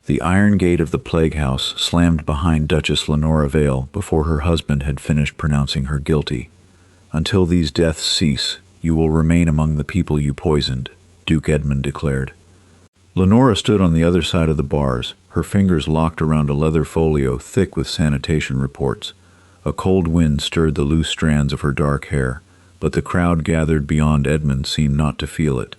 The iron gate of the plague house slammed behind Duchess Lenora Vale before her husband had finished pronouncing her guilty. "Until these deaths cease, you will remain among the people you poisoned," Duke Edmund declared. Lenora stood on the other side of the bars, her fingers locked around a leather folio thick with sanitation reports. A cold wind stirred the loose strands of her dark hair, but the crowd gathered beyond Edmund seemed not to feel it.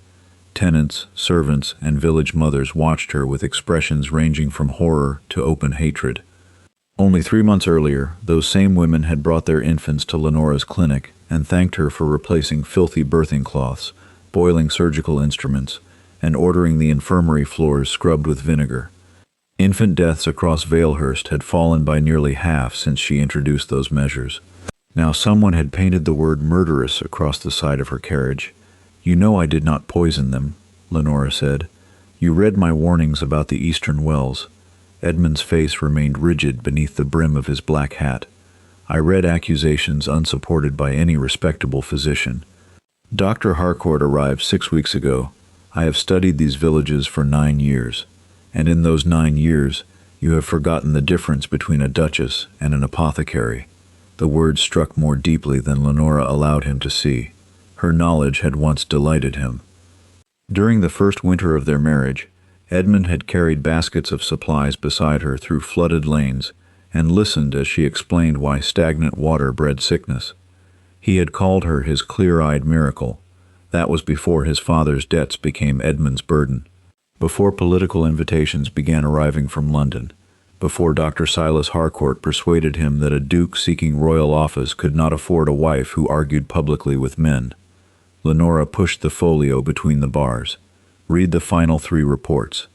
Tenants, servants, and village mothers watched her with expressions ranging from horror to open hatred. Only 3 months earlier, those same women had brought their infants to Lenora's clinic and thanked her for replacing filthy birthing cloths, boiling surgical instruments, and ordering the infirmary floors scrubbed with vinegar. Infant deaths across Valehurst had fallen by nearly half since she introduced those measures. Now someone had painted the word murderous across the side of her carriage. "You know I did not poison them," Lenora said. "You read my warnings about the eastern wells." Edmund's face remained rigid beneath the brim of his black hat. "I read accusations unsupported by any respectable physician. Dr. Harcourt arrived 6 weeks ago. I have studied these villages for 9 years, and in those 9 years you have forgotten the difference between a duchess and an apothecary." The words struck more deeply than Lenora allowed him to see. Her knowledge had once delighted him. During the first winter of their marriage, Edmund had carried baskets of supplies beside her through flooded lanes and listened as she explained why stagnant water bred sickness. He had called her his clear-eyed miracle. That was before his father's debts became Edmund's burden, before political invitations began arriving from London, before Dr. Silas Harcourt persuaded him that a duke seeking royal office could not afford a wife who argued publicly with men. Lenora pushed the folio between the bars. "Read the final 3 reports.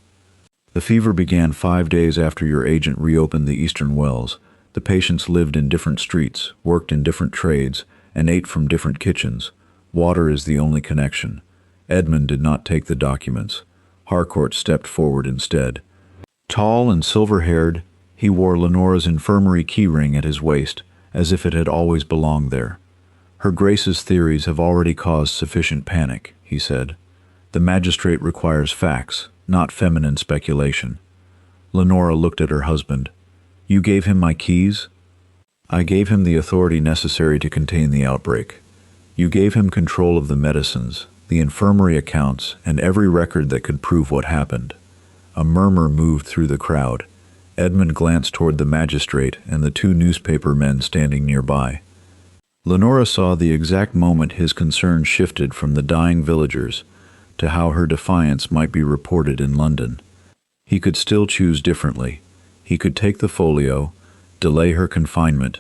The fever began 5 days after your agent reopened the eastern wells. The patients lived in different streets, worked in different trades, and ate from different kitchens. Water is the only connection." Edmund did not take the documents. Harcourt stepped forward instead. Tall and silver-haired, he wore Lenora's infirmary keyring at his waist, as if it had always belonged there. "Her Grace's theories have already caused sufficient panic," he said. "The magistrate requires facts, not feminine speculation." Lenora looked at her husband. "You gave him my keys?" "I gave him the authority necessary to contain the outbreak. You gave him control of the medicines, the infirmary accounts, and every record that could prove what happened." A murmur moved through the crowd. Edmund glanced toward the magistrate and the 2 newspaper men standing nearby. Lenora saw the exact moment his concern shifted from the dying villagers to how her defiance might be reported in London. He could still choose differently. He could take the folio, delay her confinement,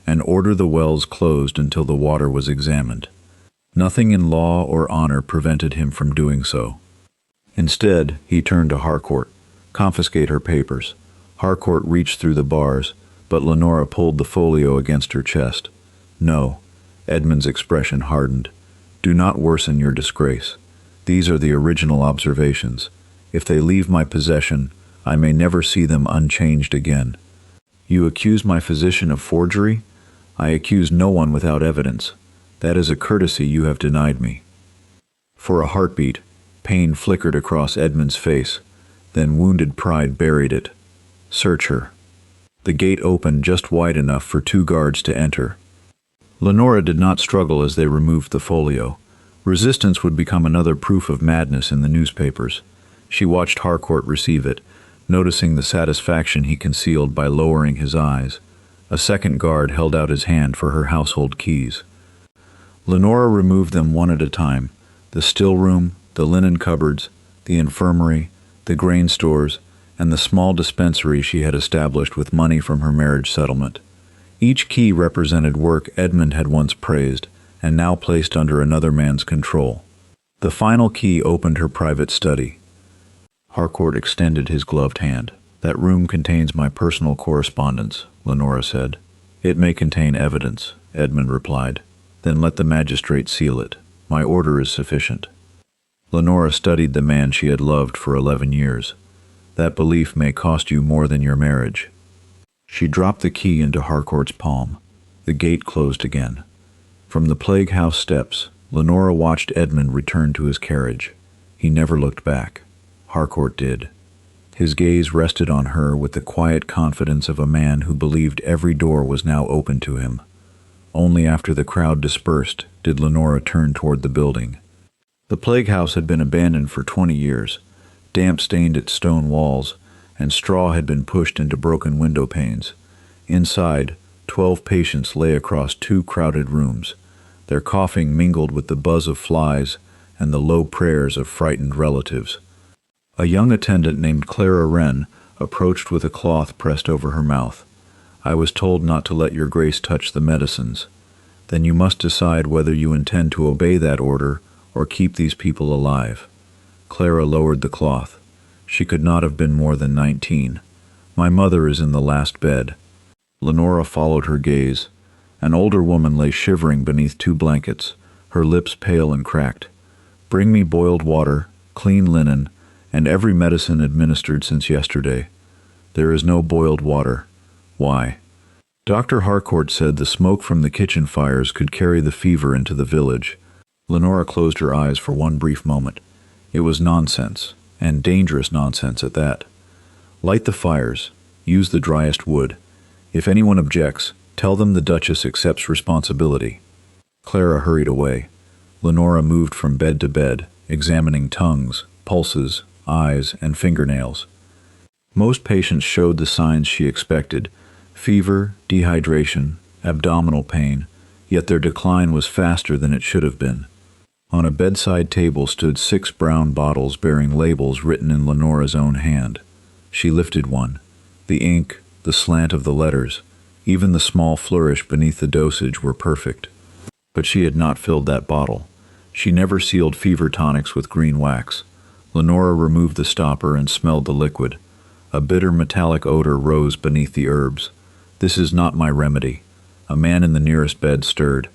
and order the wells closed until the water was examined. Nothing in law or honor prevented him from doing so. Instead, he turned to Harcourt. "Confiscate her papers." Harcourt reached through the bars, but Lenora pulled the folio against her chest. "No." Edmund's expression hardened. "Do not worsen your disgrace. These are the original observations. If they leave my possession, I may never see them unchanged again." "You accuse my physician of forgery?" "I accuse no one without evidence. That is a courtesy you have denied me." For a heartbeat, pain flickered across Edmund's face, then wounded pride buried it. "Search her." The gate opened just wide enough for 2 guards to enter. Lenora did not struggle as they removed the folio. Resistance would become another proof of madness in the newspapers. She watched Harcourt receive it, noticing the satisfaction he concealed by lowering his eyes. A second guard held out his hand for her household keys. Lenora removed them one at a time: the still room, the linen cupboards, the infirmary, the grain stores, and the small dispensary she had established with money from her marriage settlement. Each key represented work Edmund had once praised, and now placed under another man's control. The final key opened her private study. Harcourt extended his gloved hand. "That room contains my personal correspondence," Lenora said. "It may contain evidence," Edmund replied. "Then let the magistrate seal it. My order is sufficient." Lenora studied the man she had loved for 11 years. "That belief may cost you more than your marriage." She dropped the key into Harcourt's palm. The gate closed again. From the plague house steps, Lenora watched Edmund return to his carriage. He never looked back. Harcourt did. His gaze rested on her with the quiet confidence of a man who believed every door was now open to him. Only after the crowd dispersed did Lenora turn toward the building. The plague house had been abandoned for 20 years. Damp stained its stone walls, and straw had been pushed into broken window panes. Inside, 12 patients lay across 2 crowded rooms. Their coughing mingled with the buzz of flies and the low prayers of frightened relatives. A young attendant named Clara Wren approached with a cloth pressed over her mouth. "I was told not to let your grace touch the medicines." "Then you must decide whether you intend to obey that order or keep these people alive." Clara lowered the cloth. She could not have been more than 19. "My mother is in the last bed." Lenora followed her gaze. An older woman lay shivering beneath 2 blankets, her lips pale and cracked. "Bring me boiled water, clean linen, and every medicine administered since yesterday." "There is no boiled water." "Why?" "Dr. Harcourt said the smoke from the kitchen fires could carry the fever into the village." Lenora closed her eyes for one brief moment. It was nonsense, and dangerous nonsense at that. "Light the fires. Use the driest wood. If anyone objects, tell them the Duchess accepts responsibility." Clara hurried away. Lenora moved from bed to bed, examining tongues, pulses, eyes, and fingernails. Most patients showed the signs she expected: fever, dehydration, abdominal pain, yet their decline was faster than it should have been. On a bedside table stood 6 brown bottles bearing labels written in Lenora's own hand. She lifted one. The ink, the slant of the letters, even the small flourish beneath the dosage were perfect. But she had not filled that bottle. She never sealed fever tonics with green wax. Lenora removed the stopper and smelled the liquid. A bitter metallic odor rose beneath the herbs. "This is not my remedy." A man in the nearest bed stirred.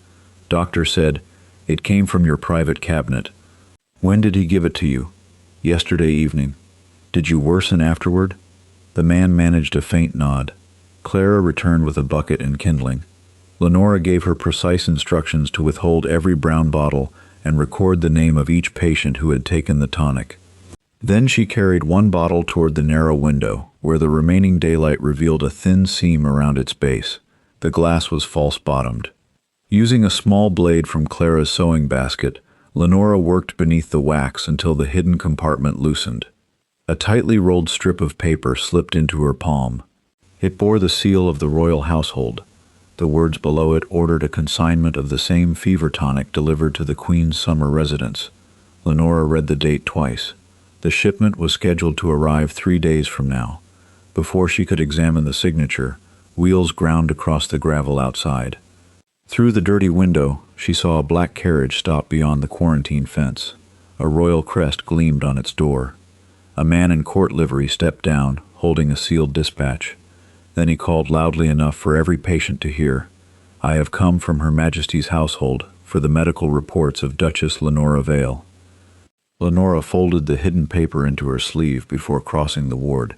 "Doctor said, it came from your private cabinet." "When did he give it to you?" "Yesterday evening." "Did you worsen afterward?" The man managed a faint nod. Clara returned with a bucket and kindling. Lenora gave her precise instructions to withhold every brown bottle and record the name of each patient who had taken the tonic. Then she carried one bottle toward the narrow window, where the remaining daylight revealed a thin seam around its base. The glass was false-bottomed. Using a small blade from Clara's sewing basket, Lenora worked beneath the wax until the hidden compartment loosened. A tightly rolled strip of paper slipped into her palm. It bore the seal of the royal household. The words below it ordered a consignment of the same fever tonic delivered to the Queen's summer residence. Lenora read the date twice. The shipment was scheduled to arrive 3 days from now. Before she could examine the signature, wheels ground across the gravel outside. Through the dirty window, she saw a black carriage stop beyond the quarantine fence. A royal crest gleamed on its door. A man in court livery stepped down, holding a sealed dispatch. Then he called loudly enough for every patient to hear. "I have come from Her Majesty's household for the medical reports of Duchess Lenora Vale." Lenora folded the hidden paper into her sleeve before crossing the ward.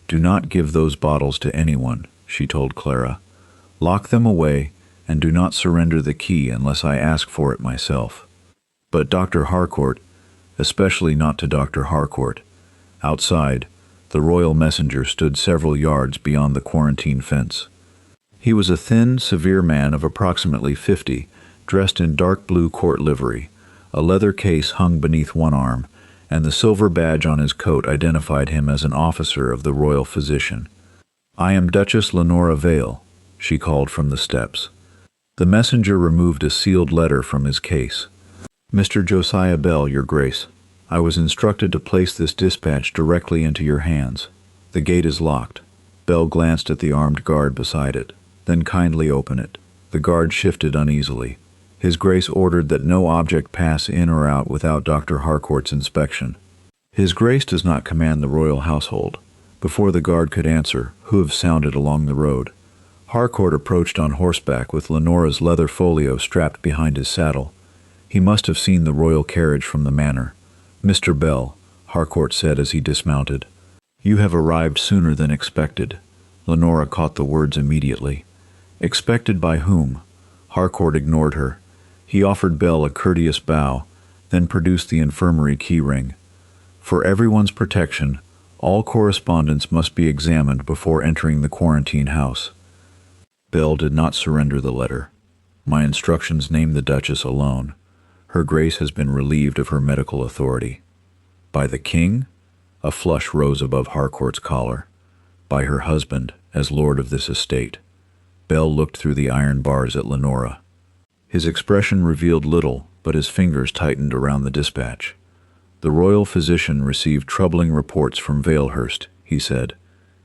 "Do not give those bottles to anyone," she told Clara. "Lock them away and do not surrender the key unless I ask for it myself. But Dr. Harcourt, especially not to Dr. Harcourt." Outside, the royal messenger stood several yards beyond the quarantine fence. He was a thin, severe man of approximately 50, dressed in dark blue court livery. A leather case hung beneath one arm, and the silver badge on his coat identified him as an officer of the royal physician. "I am Duchess Lenora Vale," she called from the steps. The messenger removed a sealed letter from his case. "Mr. Josiah Bell, Your Grace. I was instructed to place this dispatch directly into your hands. The gate is locked." Bell glanced at the armed guard beside it. "Then kindly open it." The guard shifted uneasily. "His Grace ordered that no object pass in or out without Dr. Harcourt's inspection." "His Grace does not command the royal household." Before the guard could answer, hooves sounded along the road. Harcourt approached on horseback with Lenora's leather folio strapped behind his saddle. He must have seen the royal carriage from the manor. "Mr. Bell," Harcourt said as he dismounted, "you have arrived sooner than expected." Lenora caught the words immediately. Expected by whom? Harcourt ignored her. He offered Bell a courteous bow, then produced the infirmary key ring. "For everyone's protection, All correspondence must be examined before entering the quarantine house. Bell did not surrender the letter. My instructions name the Duchess alone. Her Grace has been relieved of her medical authority. By the King? A flush rose above Harcourt's collar. By her husband, as lord of this estate. Bell looked through the iron bars at Lenora. His expression revealed little, but his fingers tightened around the dispatch. The royal physician received troubling reports from Valehurst, he said.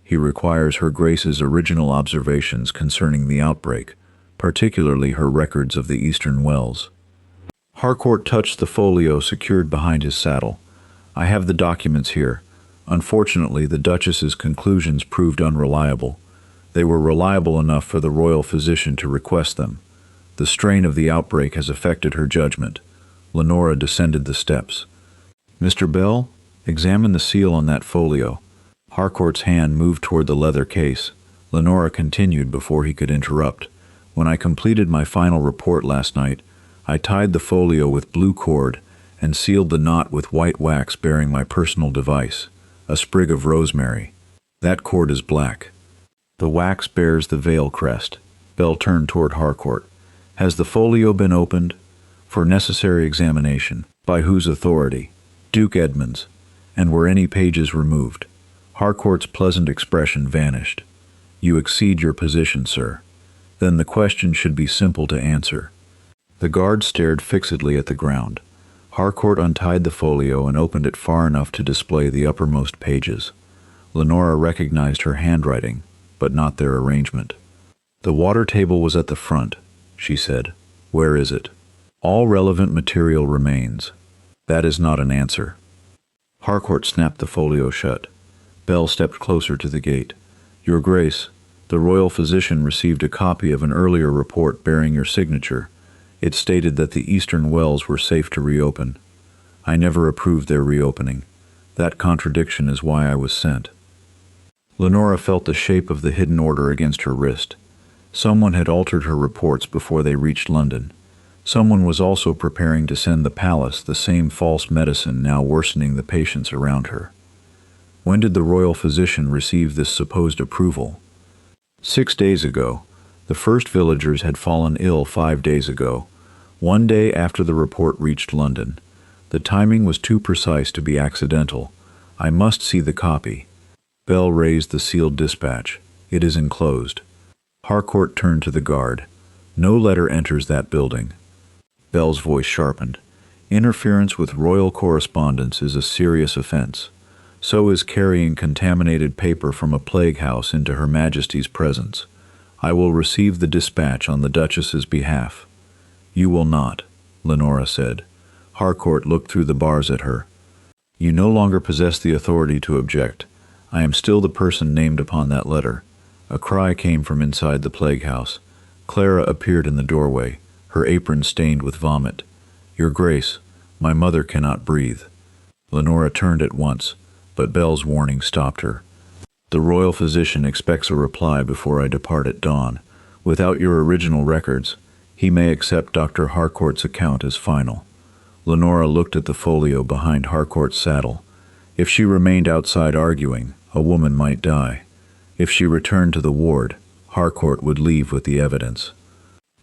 He requires Her Grace's original observations concerning the outbreak, particularly her records of the Eastern Wells. Harcourt touched the folio secured behind his saddle. I have the documents here. Unfortunately, the Duchess's conclusions proved unreliable. They were reliable enough for the royal physician to request them. The strain of the outbreak has affected her judgment. Lenora descended the steps. Mr. Bell, examine the seal on that folio. Harcourt's hand moved toward the leather case. Lenora continued before he could interrupt. When I completed my final report last night, I tied the folio with blue cord and sealed the knot with white wax bearing my personal device, a sprig of rosemary. That cord is black. The wax bears the Vale crest. Bell turned toward Harcourt. Has the folio been opened? For necessary examination. By whose authority? Duke Edmund's. And were any pages removed? Harcourt's pleasant expression vanished. You exceed your position, sir. Then the question should be simple to answer. The guard stared fixedly at the ground. Harcourt untied the folio and opened it far enough to display the uppermost pages. Lenora recognized her handwriting, but not their arrangement. The water table was at the front, she said. Where is it? All relevant material remains. That is not an answer. Harcourt snapped the folio shut. Bell stepped closer to the gate. Your Grace, the royal physician received a copy of an earlier report bearing your signature. It stated that the Eastern Wells were safe to reopen. I never approved their reopening. That contradiction is why I was sent. Lenora felt the shape of the hidden order against her wrist. Someone had altered her reports before they reached London. Someone was also preparing to send the palace the same false medicine now worsening the patients around her. When did the royal physician receive this supposed approval? 6 days ago. The first villagers had fallen ill 5 days ago, 1 day after the report reached London. The timing was too precise to be accidental. I must see the copy. Bell raised the sealed dispatch. It is enclosed. Harcourt turned to the guard. No letter enters that building. Bell's voice sharpened. Interference with royal correspondence is a serious offense. So is carrying contaminated paper from a plague house into Her Majesty's presence. I will receive the dispatch on the Duchess's behalf. You will not, Lenora said. Harcourt looked through the bars at her. You no longer possess the authority to object. I am still the person named upon that letter. A cry came from inside the plague house. Clara appeared in the doorway, her apron stained with vomit. Your Grace, my mother cannot breathe. Lenora turned at once, but Bell's warning stopped her. The royal physician expects a reply before I depart at dawn. Without your original records, he may accept Dr. Harcourt's account as final. Lenora looked at the folio behind Harcourt's saddle. If she remained outside arguing, a woman might die. If she returned to the ward, Harcourt would leave with the evidence.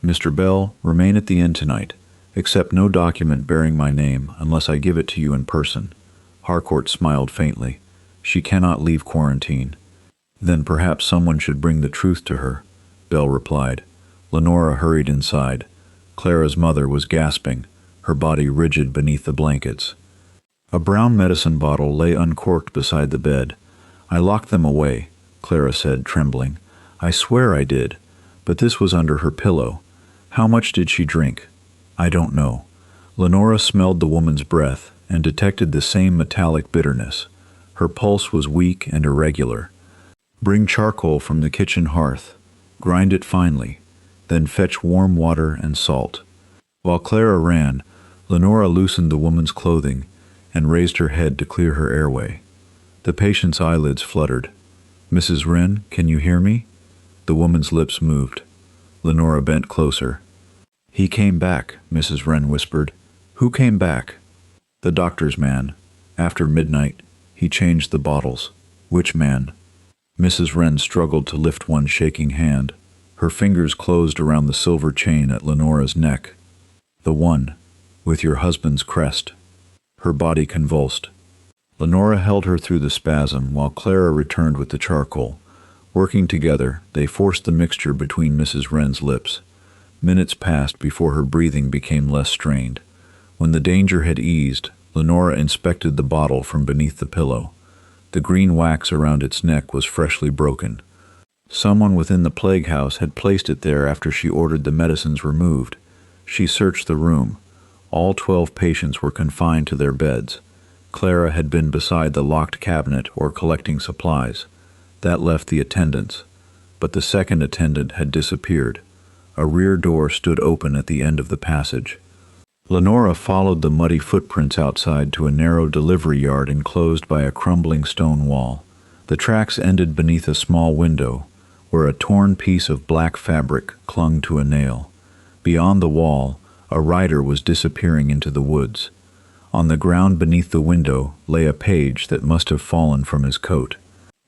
Mr. Bell, remain at the inn tonight. Accept no document bearing my name unless I give it to you in person. Harcourt smiled faintly. She cannot leave quarantine. Then perhaps someone should bring the truth to her, Bell replied. Lenora hurried inside. Clara's mother was gasping, her body rigid beneath the blankets. A brown medicine bottle lay uncorked beside the bed. I locked them away, Clara said, trembling. I swear I did, but this was under her pillow. How much did she drink? I don't know. Lenora smelled the woman's breath and detected the same metallic bitterness. Her pulse was weak and irregular. Bring charcoal from the kitchen hearth. Grind it finely. Then fetch warm water and salt. While Clara ran, Lenora loosened the woman's clothing and raised her head to clear her airway. The patient's eyelids fluttered. Mrs. Wren, can you hear me? The woman's lips moved. Lenora bent closer. He came back, Mrs. Wren whispered. Who came back? The doctor's man. After midnight, he changed the bottles. Which man? Mrs. Wren struggled to lift one shaking hand. Her fingers closed around the silver chain at Lenora's neck. The one, with your husband's crest. Her body convulsed. Lenora held her through the spasm while Clara returned with the charcoal. Working together, they forced the mixture between Mrs. Wren's lips. Minutes passed before her breathing became less strained. When the danger had eased, Lenora inspected the bottle from beneath the pillow. The green wax around its neck was freshly broken. Someone within the plague house had placed it there after she ordered the medicines removed. She searched the room. All 12 patients were confined to their beds. Clara had been beside the locked cabinet or collecting supplies. That left the attendants. But the second attendant had disappeared. A rear door stood open at the end of the passage. Lenora followed the muddy footprints outside to a narrow delivery yard enclosed by a crumbling stone wall. The tracks ended beneath a small window, where a torn piece of black fabric clung to a nail. Beyond the wall, a rider was disappearing into the woods. On the ground beneath the window lay a page that must have fallen from his coat.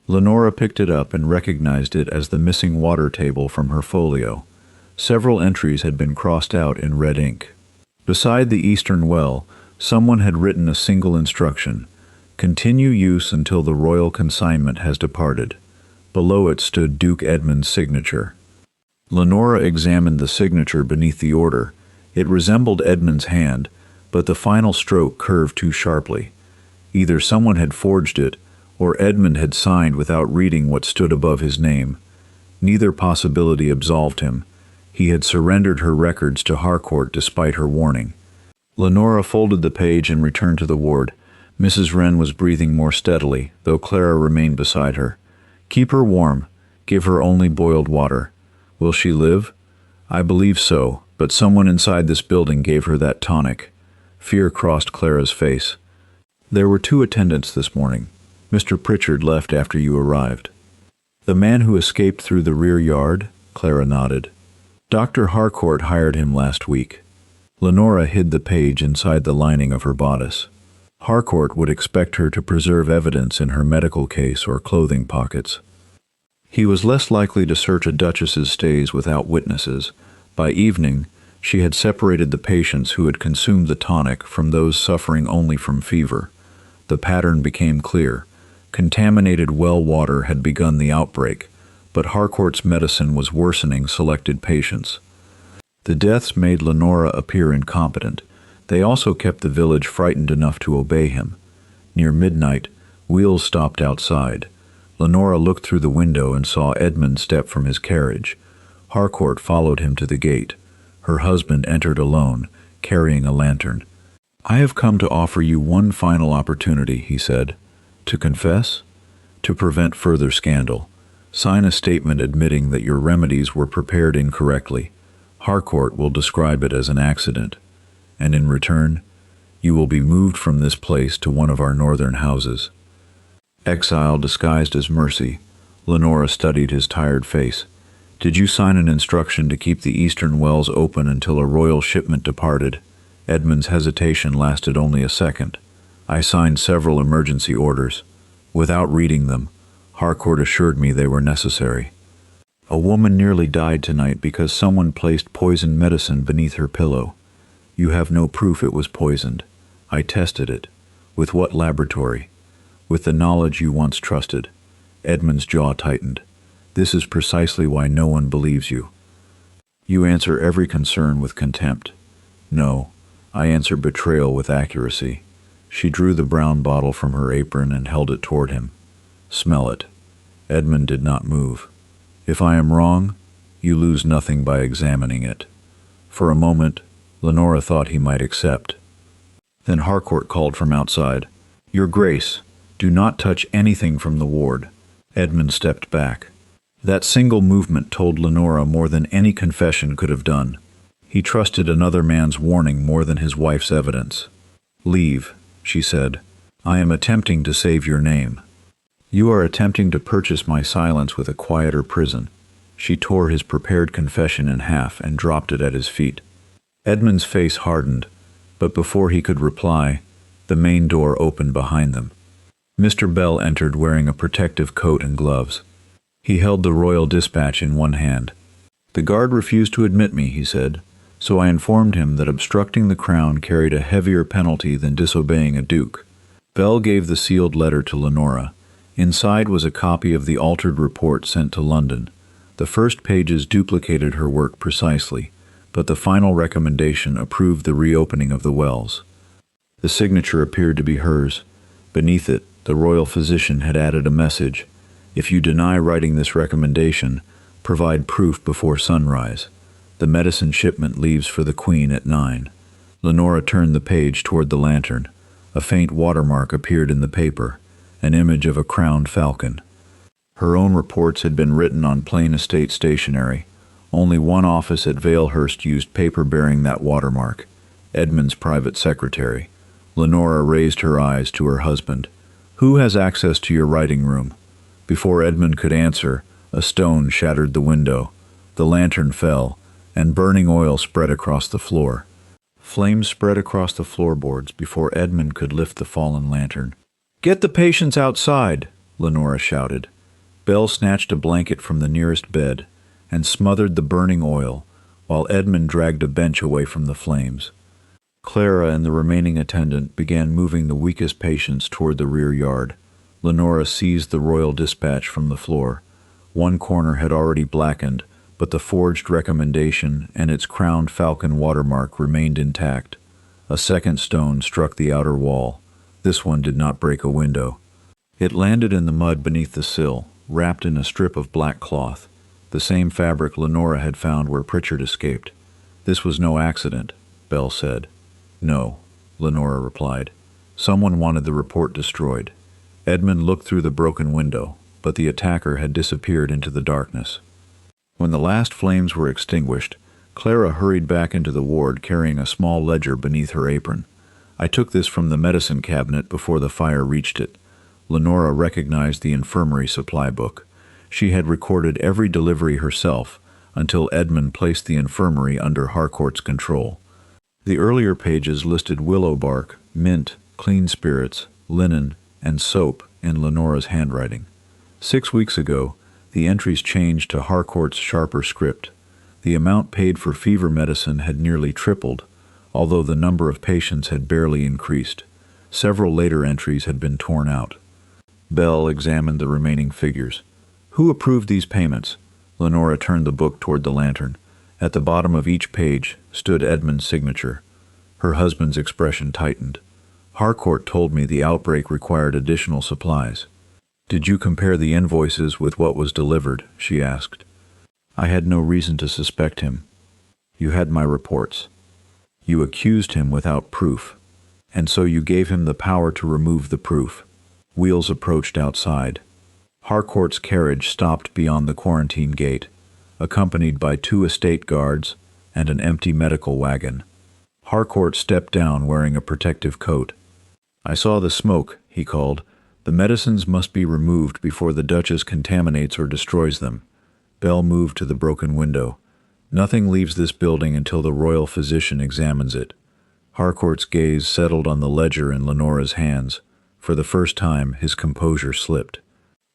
Lenora picked it up and recognized it as the missing water table from her folio. Several entries had been crossed out in red ink. Beside the eastern well, someone had written a single instruction: continue use until the royal consignment has departed. Below it stood Duke Edmund's signature. Lenora examined the signature beneath the order. It resembled Edmund's hand, but the final stroke curved too sharply. Either someone had forged it, or Edmund had signed without reading what stood above his name. Neither possibility absolved him. He had surrendered her records to Harcourt despite her warning. Lenora folded the page and returned to the ward. Mrs. Wren was breathing more steadily, though Clara remained beside her. Keep her warm. Give her only boiled water. Will she live? I believe so, but someone inside this building gave her that tonic. Fear crossed Clara's face. There were 2 attendants this morning. Mr. Pritchard left after you arrived. The man who escaped through the rear yard? Clara nodded. Dr. Harcourt hired him last week. Lenora hid the page inside the lining of her bodice. Harcourt would expect her to preserve evidence in her medical case or clothing pockets. He was less likely to search a duchess's stays without witnesses. By evening, she had separated the patients who had consumed the tonic from those suffering only from fever. The pattern became clear. Contaminated well water had begun the outbreak, but Harcourt's medicine was worsening selected patients. The deaths made Lenora appear incompetent. They also kept the village frightened enough to obey him. Near midnight, wheels stopped outside. Lenora looked through the window and saw Edmund step from his carriage. Harcourt followed him to the gate. Her husband entered alone, carrying a lantern. I have come to offer you one final opportunity, he said. To confess? To prevent further scandal. Sign a statement admitting that your remedies were prepared incorrectly. Harcourt will describe it as an accident. And in return, you will be moved from this place to one of our northern houses. Exile disguised as mercy. Lenora studied his tired face. Did you sign an instruction to keep the eastern wells open until a royal shipment departed? Edmund's hesitation lasted only a second. I signed several emergency orders. Without reading them, Harcourt assured me they were necessary. A woman nearly died tonight because someone placed poisoned medicine beneath her pillow. You have no proof it was poisoned. I tested it. With what laboratory? With the knowledge you once trusted. Edmund's jaw tightened. This is precisely why no one believes you. You answer every concern with contempt. No, I answer betrayal with accuracy. She drew the brown bottle from her apron and held it toward him. Smell it. Edmund did not move. If I am wrong, you lose nothing by examining it. For a moment, Lenora thought he might accept. Then Harcourt called from outside. Your Grace, do not touch anything from the ward. Edmund stepped back. That single movement told Lenora more than any confession could have done. He trusted another man's warning more than his wife's evidence. Leave, she said. I am attempting to save your name. You are attempting to purchase my silence with a quieter prison. She tore his prepared confession in half and dropped it at his feet. Edmund's face hardened, but before he could reply, the main door opened behind them. Mr. Bell entered wearing a protective coat and gloves. He held the royal dispatch in one hand. "The guard refused to admit me," he said, "so I informed him that obstructing the crown carried a heavier penalty than disobeying a duke." Bell gave the sealed letter to Lenora. Inside was a copy of the altered report sent to London. The first pages duplicated her work precisely, but the final recommendation approved the reopening of the wells. The signature appeared to be hers. Beneath it, the royal physician had added a message: "If you deny writing this recommendation, provide proof before sunrise. The medicine shipment leaves for the Queen at 9. Lenora turned the page toward the lantern. A faint watermark appeared in the paper, an image of a crowned falcon. Her own reports had been written on plain estate stationery. Only one office at Valehurst used paper bearing that watermark: Edmund's private secretary. Lenora raised her eyes to her husband. "Who has access to your writing room?" Before Edmund could answer, a stone shattered the window. The lantern fell, and burning oil spread across the floor. Flames spread across the floorboards before Edmund could lift the fallen lantern. "Get the patients outside," Lenora shouted. Bell snatched a blanket from the nearest bed and smothered the burning oil, while Edmund dragged a bench away from the flames. Clara and the remaining attendant began moving the weakest patients toward the rear yard. Lenora seized the royal dispatch from the floor. One corner had already blackened, but the forged recommendation and its crowned falcon watermark remained intact. A second stone struck the outer wall. This one did not break a window. It landed in the mud beneath the sill, wrapped in a strip of black cloth, the same fabric Lenora had found where Pritchard escaped. "This was no accident," Bell said. "No," Lenora replied. "Someone wanted the report destroyed." Edmund looked through the broken window, but the attacker had disappeared into the darkness. When the last flames were extinguished, Clara hurried back into the ward carrying a small ledger beneath her apron. "I took this from the medicine cabinet before the fire reached it." Lenora recognized the infirmary supply book. She had recorded every delivery herself until Edmund placed the infirmary under Harcourt's control. The earlier pages listed willow bark, mint, clean spirits, linen, and soap in Lenora's handwriting. 6 weeks ago, the entries changed to Harcourt's sharper script. The amount paid for fever medicine had nearly tripled, although the number of patients had barely increased. Several later entries had been torn out. Bell examined the remaining figures. "Who approved these payments?" Lenora turned the book toward the lantern. At the bottom of each page stood Edmund's signature. Her husband's expression tightened. "Harcourt told me the outbreak required additional supplies." "Did you compare the invoices with what was delivered?" she asked. "I had no reason to suspect him." "You had my reports." "You accused him without proof, and so you gave him the power to remove the proof." Wheels approached outside. Harcourt's carriage stopped beyond the quarantine gate, accompanied by 2 estate guards and an empty medical wagon. Harcourt stepped down wearing a protective coat. "I saw the smoke," he called. "The medicines must be removed before the Duchess contaminates or destroys them." Bell moved to the broken window. "Nothing leaves this building until the royal physician examines it." Harcourt's gaze settled on the ledger in Lenora's hands. For the first time, his composure slipped.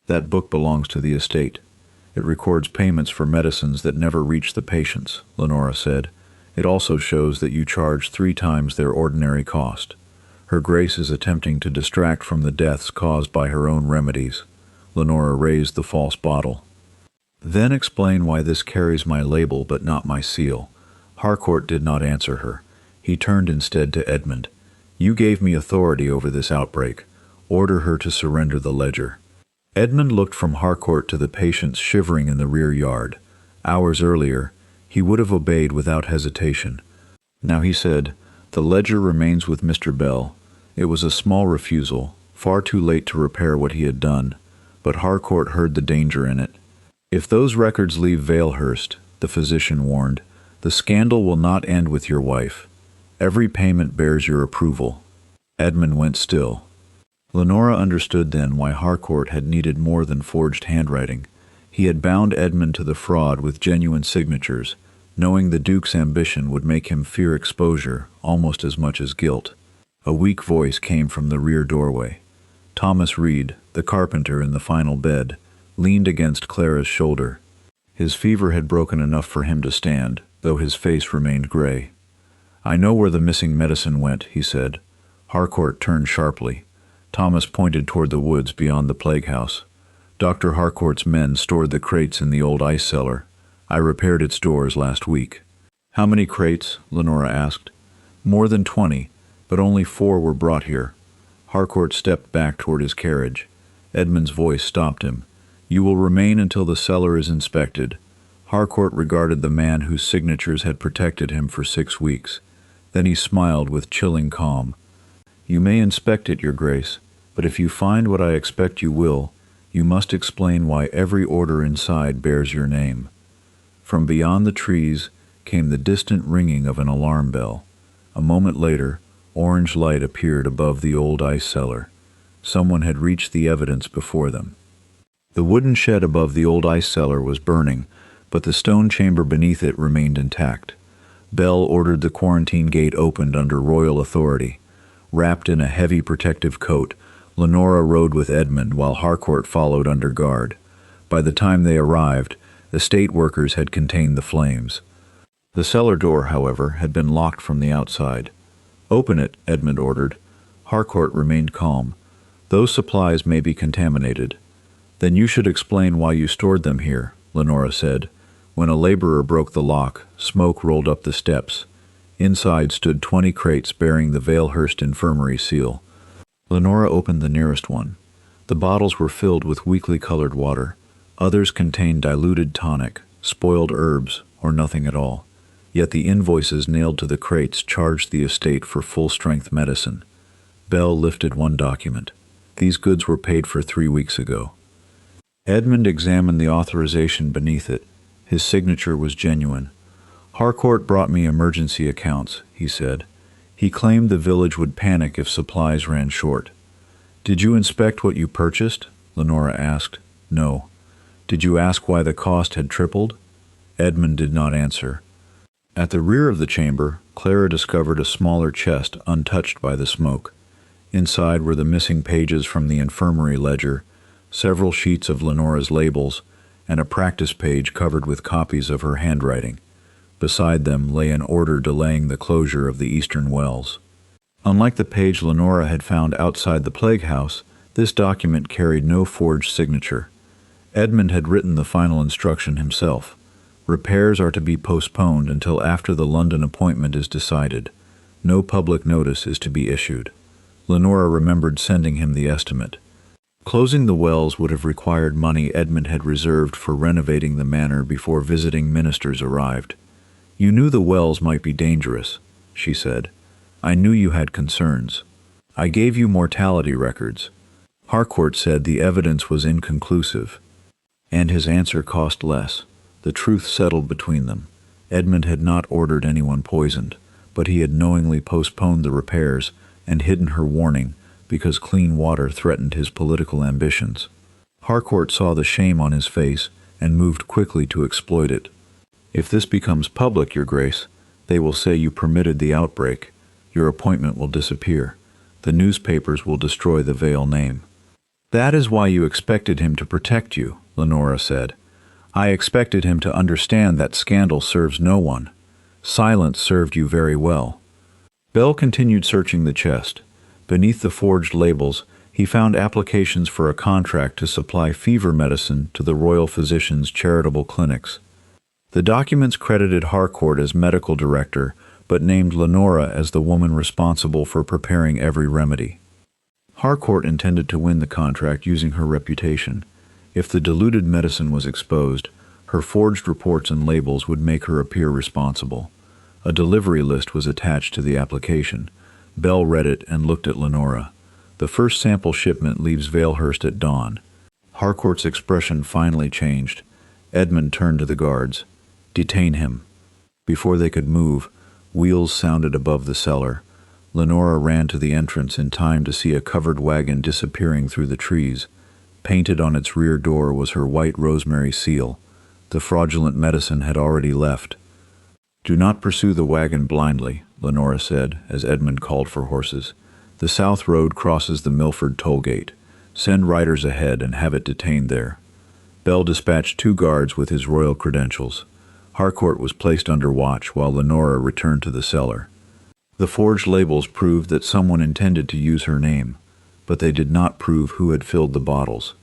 "That book belongs to the estate. It records payments for medicines that never reach the patients," Lenora said. "It also shows that you charge 3 times their ordinary cost." Her Grace is attempting to distract from the deaths caused by her own remedies. Lenora raised the false bottle. "Then explain why this carries my label but not my seal." Harcourt did not answer her. He turned instead to Edmund. "You gave me authority over this outbreak. Order her to surrender the ledger." Edmund looked from Harcourt to the patients shivering in the rear yard. Hours earlier, he would have obeyed without hesitation. Now he said, "The ledger remains with Mr. Bell." It was a small refusal, far too late to repair what he had done, but Harcourt heard the danger in it. "If those records leave Valehurst," the physician warned, "the scandal will not end with your wife. Every payment bears your approval." Edmund went still. Lenora understood then why Harcourt had needed more than forged handwriting. He had bound Edmund to the fraud with genuine signatures, knowing the Duke's ambition would make him fear exposure almost as much as guilt. A weak voice came from the rear doorway. Thomas Reed, the carpenter in the final bed, leaned against Clara's shoulder. His fever had broken enough for him to stand, though his face remained gray. "I know where the missing medicine went," he said. Harcourt turned sharply. Thomas pointed toward the woods beyond the plague house. "Dr. Harcourt's men stored the crates in the old ice cellar. I repaired its doors last week." "How many crates?" Lenora asked. "More than 20, but only 4 were brought here." Harcourt stepped back toward his carriage. Edmund's voice stopped him. "You will remain until the cellar is inspected." Harcourt regarded the man whose signatures had protected him for 6 weeks. Then he smiled with chilling calm. "You may inspect it, Your Grace, but if you find what I expect you will, you must explain why every order inside bears your name." From beyond the trees came the distant ringing of an alarm bell. A moment later, orange light appeared above the old ice cellar. Someone had reached the evidence before them. The wooden shed above the old ice cellar was burning, but the stone chamber beneath it remained intact. Bell ordered the quarantine gate opened under royal authority. Wrapped in a heavy protective coat, Lenora rode with Edmund while Harcourt followed under guard. By the time they arrived, estate workers had contained the flames. The cellar door, however, had been locked from the outside. "Open it," Edmund ordered. Harcourt remained calm. "Those supplies may be contaminated." "Then you should explain why you stored them here," Lenora said. When a laborer broke the lock, smoke rolled up the steps. Inside stood 20 crates bearing the Valehurst infirmary seal. Lenora opened the nearest one. The bottles were filled with weakly colored water. Others contained diluted tonic, spoiled herbs, or nothing at all. Yet the invoices nailed to the crates charged the estate for full-strength medicine. Bell lifted one document. These goods were paid for 3 weeks ago. Edmund examined the authorization beneath it. His signature was genuine. "Harcourt brought me emergency accounts," he said. "He claimed the village would panic if supplies ran short." "Did you inspect what you purchased?" Lenora asked. "No." "Did you ask why the cost had tripled?" Edmund did not answer. At the rear of the chamber, Clara discovered a smaller chest untouched by the smoke. Inside were the missing pages from the infirmary ledger, several sheets of Lenora's labels, and a practice page covered with copies of her handwriting. Beside them lay an order delaying the closure of the eastern wells. Unlike the page Lenora had found outside the plague house, this document carried no forged signature. Edmund had written the final instruction himself. Repairs are to be postponed until after the London appointment is decided. No public notice is to be issued. Lenora remembered sending him the estimate. Closing the wells would have required money Edmund had reserved for renovating the manor before visiting ministers arrived. "You knew the wells might be dangerous," she said. "I knew you had concerns. I gave you mortality records." Harcourt said the evidence was inconclusive, and his answer cost less. The truth settled between them. Edmund had not ordered anyone poisoned, but he had knowingly postponed the repairs and hidden her warning because clean water threatened his political ambitions. Harcourt saw the shame on his face and moved quickly to exploit it. "If this becomes public, Your Grace, they will say you permitted the outbreak. Your appointment will disappear. The newspapers will destroy the Vale name." "That is why you expected him to protect you," Lenora said. "I expected him to understand that scandal serves no one. Silence served you very well." Bell continued searching the chest. Beneath the forged labels, he found applications for a contract to supply fever medicine to the royal physicians' charitable clinics. The documents credited Harcourt as medical director, but named Lenora as the woman responsible for preparing every remedy. Harcourt intended to win the contract using her reputation. If the diluted medicine was exposed, her forged reports and labels would make her appear responsible. A delivery list was attached to the application. Bell read it and looked at Lenora. "The first sample shipment leaves Valehurst at dawn." Harcourt's expression finally changed. Edmund turned to the guards. "Detain him." Before they could move, wheels sounded above the cellar. Lenora ran to the entrance in time to see a covered wagon disappearing through the trees. Painted on its rear door was her white rosemary seal. The fraudulent medicine had already left. "Do not pursue the wagon blindly," Lenora said, as Edmund called for horses. "The south road crosses the Milford toll gate. Send riders ahead and have it detained there. Bell dispatched 2 guards with his royal credentials. Harcourt was placed under watch while Lenora returned to the cellar. The forged labels proved that someone intended to use her name, but they did not prove who had filled the bottles.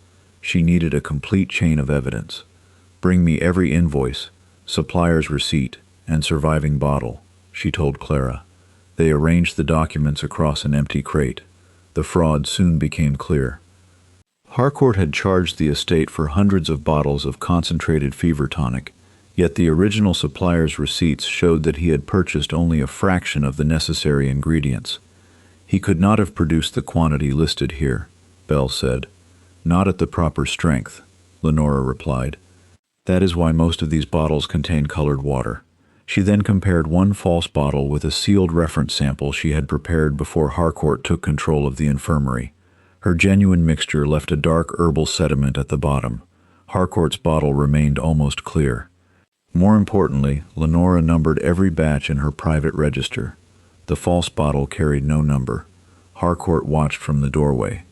She needed a complete chain of evidence. Bring me every invoice, supplier's receipt, and surviving bottle, she told Clara. They arranged the documents across an empty crate. The fraud soon became clear. Harcourt had charged the estate for hundreds of bottles of concentrated fever tonic, yet the original supplier's receipts showed that he had purchased only a fraction of the necessary ingredients. He could not have produced the quantity listed here, Bell said. Not at the proper strength, Lenora replied. That is why most of these bottles contain colored water. She then compared one false bottle with a sealed reference sample she had prepared before Harcourt took control of the infirmary. Her genuine mixture left a dark herbal sediment at the bottom. Harcourt's bottle remained almost clear. More importantly, Lenora numbered every batch in her private register. The false bottle carried no number. Harcourt watched from the doorway.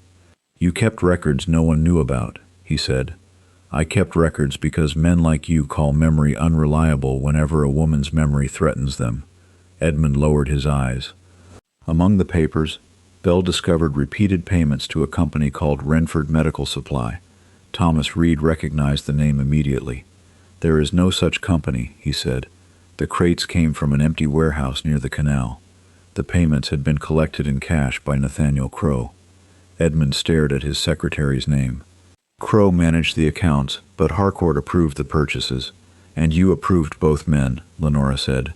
You kept records no one knew about, he said. I kept records because men like you call memory unreliable whenever a woman's memory threatens them. Edmund lowered his eyes. Among the papers, Bell discovered repeated payments to a company called Renford Medical Supply. Thomas Reed recognized the name immediately. There is no such company, he said. The crates came from an empty warehouse near the canal. The payments had been collected in cash by Nathaniel Crowe. Edmund stared at his secretary's name. Crowe managed the accounts, but Harcourt approved the purchases. And you approved both men, Lenora said,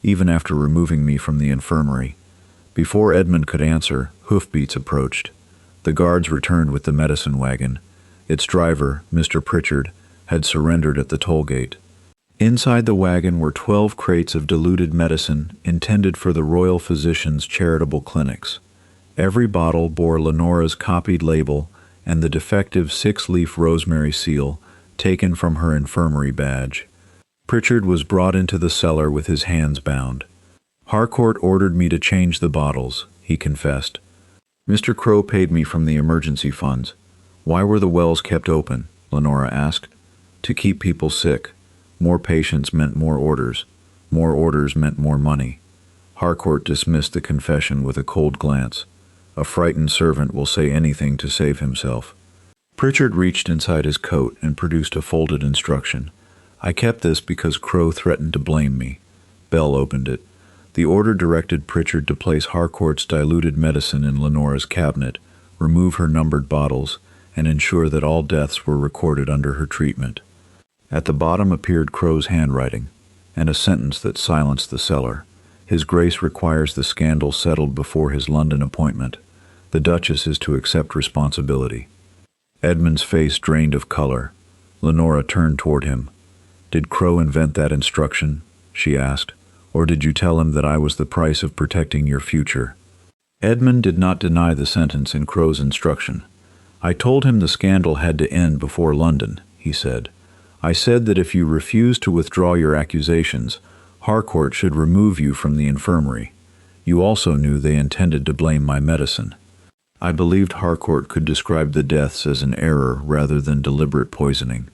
even after removing me from the infirmary. Before Edmund could answer, hoofbeats approached. The guards returned with the medicine wagon. Its driver, Mr. Pritchard, had surrendered at the toll gate. Inside the wagon were 12 crates of diluted medicine intended for the Royal Physicians' charitable clinics. Every bottle bore Lenora's copied label and the defective 6-leaf rosemary seal taken from her infirmary badge. Pritchard was brought into the cellar with his hands bound. Harcourt ordered me to change the bottles, he confessed. Mr. Crowe paid me from the emergency funds. Why were the wells kept open? Lenora asked. To keep people sick. More patients meant more orders. More orders meant more money. Harcourt dismissed the confession with a cold glance. A frightened servant will say anything to save himself. Pritchard reached inside his coat and produced a folded instruction. I kept this because Crowe threatened to blame me. Bell opened it. The order directed Pritchard to place Harcourt's diluted medicine in Lenora's cabinet, remove her numbered bottles, and ensure that all deaths were recorded under her treatment. At the bottom appeared Crowe's handwriting, and a sentence that silenced the cellar. His Grace requires the scandal settled before his London appointment. The Duchess is to accept responsibility. Edmund's face drained of color. Lenora turned toward him. Did Crowe invent that instruction? She asked. Or did you tell him that I was the price of protecting your future? Edmund did not deny the sentence in Crowe's instruction. I told him the scandal had to end before London, he said. I said that if you refused to withdraw your accusations, Harcourt should remove you from the infirmary. You also knew they intended to blame my medicine. I believed Harcourt could describe the deaths as an error rather than deliberate poisoning.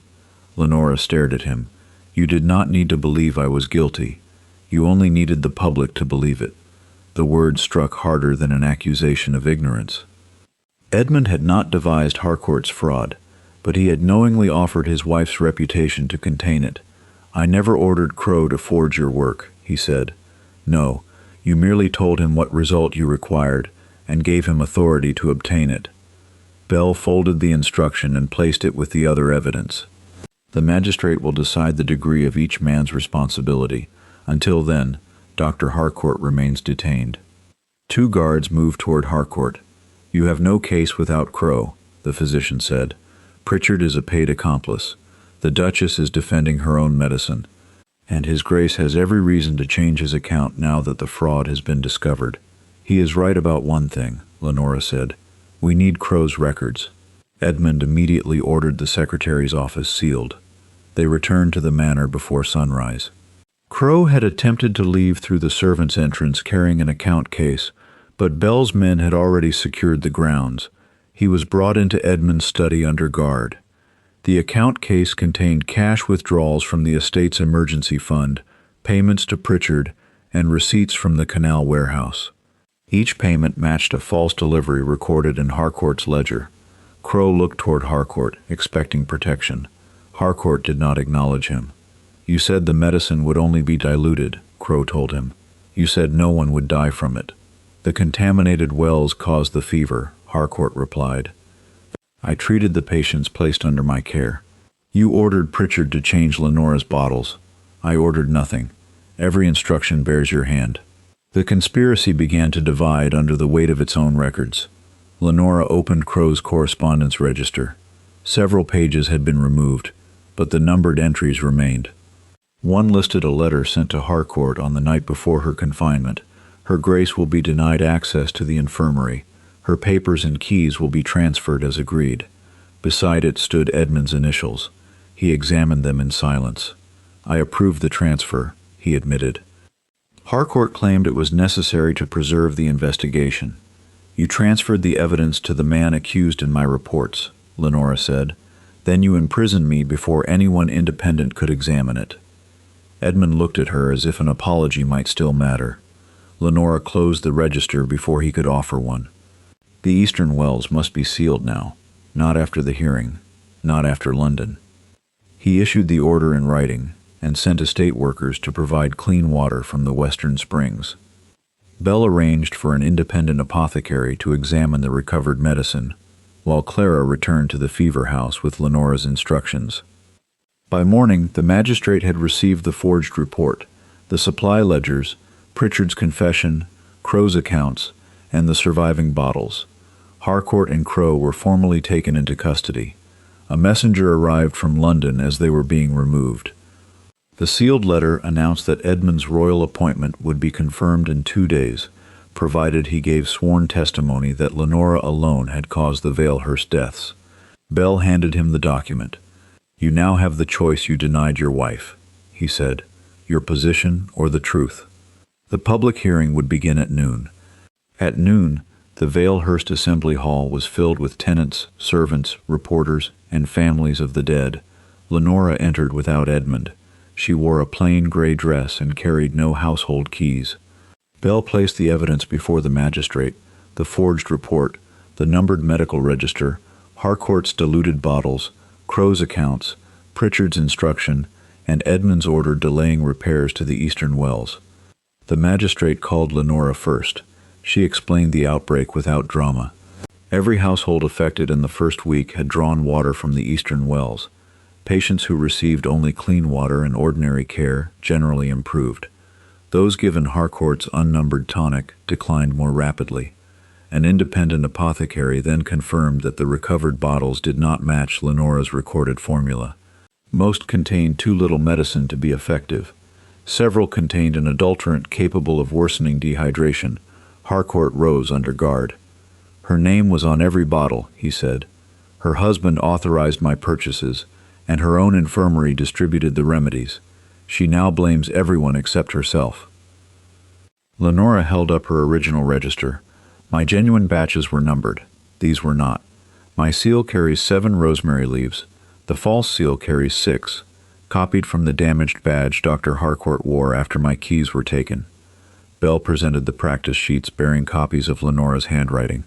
Lenora stared at him. You did not need to believe I was guilty. You only needed the public to believe it. The word struck harder than an accusation of ignorance. Edmund had not devised Harcourt's fraud, but he had knowingly offered his wife's reputation to contain it. I never ordered Crowe to forge your work, he said. No, you merely told him what result you required and gave him authority to obtain it. Bell folded the instruction and placed it with the other evidence. The magistrate will decide the degree of each man's responsibility. Until then, Dr. Harcourt remains detained. 2 guards moved toward Harcourt. You have no case without Crowe, the physician said. Pritchard is a paid accomplice. The Duchess is defending her own medicine. And His Grace has every reason to change his account now that the fraud has been discovered. He is right about one thing, Lenora said. We need Crowe's records. Edmund immediately ordered the secretary's office sealed. They returned to the manor before sunrise. Crowe had attempted to leave through the servants' entrance carrying an account case, but Bell's men had already secured the grounds. He was brought into Edmund's study under guard. The account case contained cash withdrawals from the estate's emergency fund, payments to Pritchard, and receipts from the canal warehouse. Each payment matched a false delivery recorded in Harcourt's ledger. Crow looked toward Harcourt, expecting protection. Harcourt did not acknowledge him. "You said the medicine would only be diluted," Crow told him. "You said no one would die from it." "The contaminated wells caused the fever," Harcourt replied. "I treated the patients placed under my care. You ordered Pritchard to change Lenora's bottles. I ordered nothing. Every instruction bears your hand." The conspiracy began to divide under the weight of its own records. Lenora opened Crow's correspondence register. Several pages had been removed, but the numbered entries remained. One listed a letter sent to Harcourt on the night before her confinement. "Her Grace will be denied access to the infirmary. Her papers and keys will be transferred as agreed." Beside it stood Edmund's initials. He examined them in silence. "I approve the transfer," he admitted. Harcourt claimed it was necessary to preserve the investigation. "You transferred the evidence to the man accused in my reports," Lenora said. "Then you imprisoned me before anyone independent could examine it." Edmund looked at her as if an apology might still matter. Lenora closed the register before he could offer one. "The eastern wells must be sealed now. Not after the hearing. Not after London." He issued the order in writing and sent estate workers to provide clean water from the western springs. Bell arranged for an independent apothecary to examine the recovered medicine, while Clara returned to the fever house with Lenora's instructions. By morning, the magistrate had received the forged report, the supply ledgers, Pritchard's confession, Crow's accounts, and the surviving bottles. Harcourt and Crow were formally taken into custody. A messenger arrived from London as they were being removed. The sealed letter announced that Edmund's royal appointment would be confirmed in 2 days, provided he gave sworn testimony that Lenora alone had caused the Valehurst deaths. Bell handed him the document. "You now have the choice you denied your wife," he said, "your position or the truth." The public hearing would begin at noon. At noon, the Valehurst Assembly Hall was filled with tenants, servants, reporters, and families of the dead. Lenora entered without Edmund. She wore a plain gray dress and carried no household keys. Bell placed the evidence before the magistrate: the forged report, the numbered medical register, Harcourt's diluted bottles, Crow's accounts, Pritchard's instruction, and Edmund's order delaying repairs to the eastern wells. The magistrate called Lenora first. She explained the outbreak without drama. Every household affected in the first week had drawn water from the eastern wells. Patients who received only clean water and ordinary care generally improved. Those given Harcourt's unnumbered tonic declined more rapidly. An independent apothecary then confirmed that the recovered bottles did not match Lenora's recorded formula. Most contained too little medicine to be effective. Several contained an adulterant capable of worsening dehydration. Harcourt rose under guard. "Her name was on every bottle," he said. "Her husband authorized my purchases, and her own infirmary distributed the remedies. She now blames everyone except herself." Lenora held up her original register. "My genuine batches were numbered. These were not. My seal carries 7 rosemary leaves. The false seal carries 6, copied from the damaged badge Dr. Harcourt wore after my keys were taken." Bell presented the practice sheets bearing copies of Lenora's handwriting.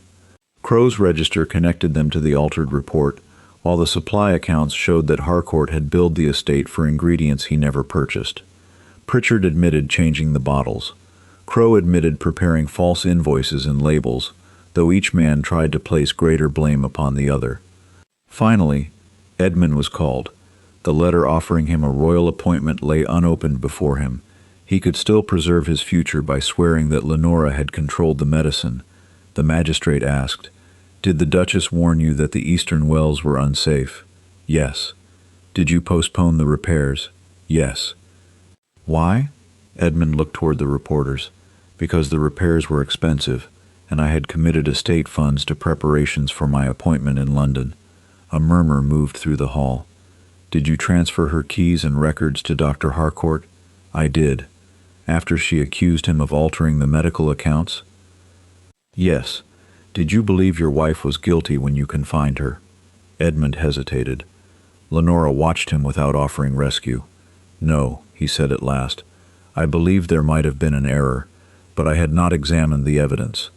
Crow's register connected them to the altered report, while the supply accounts showed that Harcourt had billed the estate for ingredients he never purchased. Pritchard admitted changing the bottles. Crow admitted preparing false invoices and labels, though each man tried to place greater blame upon the other. Finally, Edmund was called. The letter offering him a royal appointment lay unopened before him. He could still preserve his future by swearing that Lenora had controlled the medicine. The magistrate asked, "Did the Duchess warn you that the eastern wells were unsafe?" "Yes." "Did you postpone the repairs?" "Yes." "Why?" Edmund looked toward the reporters. "Because the repairs were expensive, and I had committed estate funds to preparations for my appointment in London." A murmur moved through the hall. "Did you transfer her keys and records to Dr. Harcourt?" "I did." "After she accused him of altering the medical accounts?" "Yes. Did you believe your wife was guilty when you confined her? Edmund hesitated. Lenora watched him without offering rescue. No, he said at last. I believed there might have been an error, but I had not examined the evidence.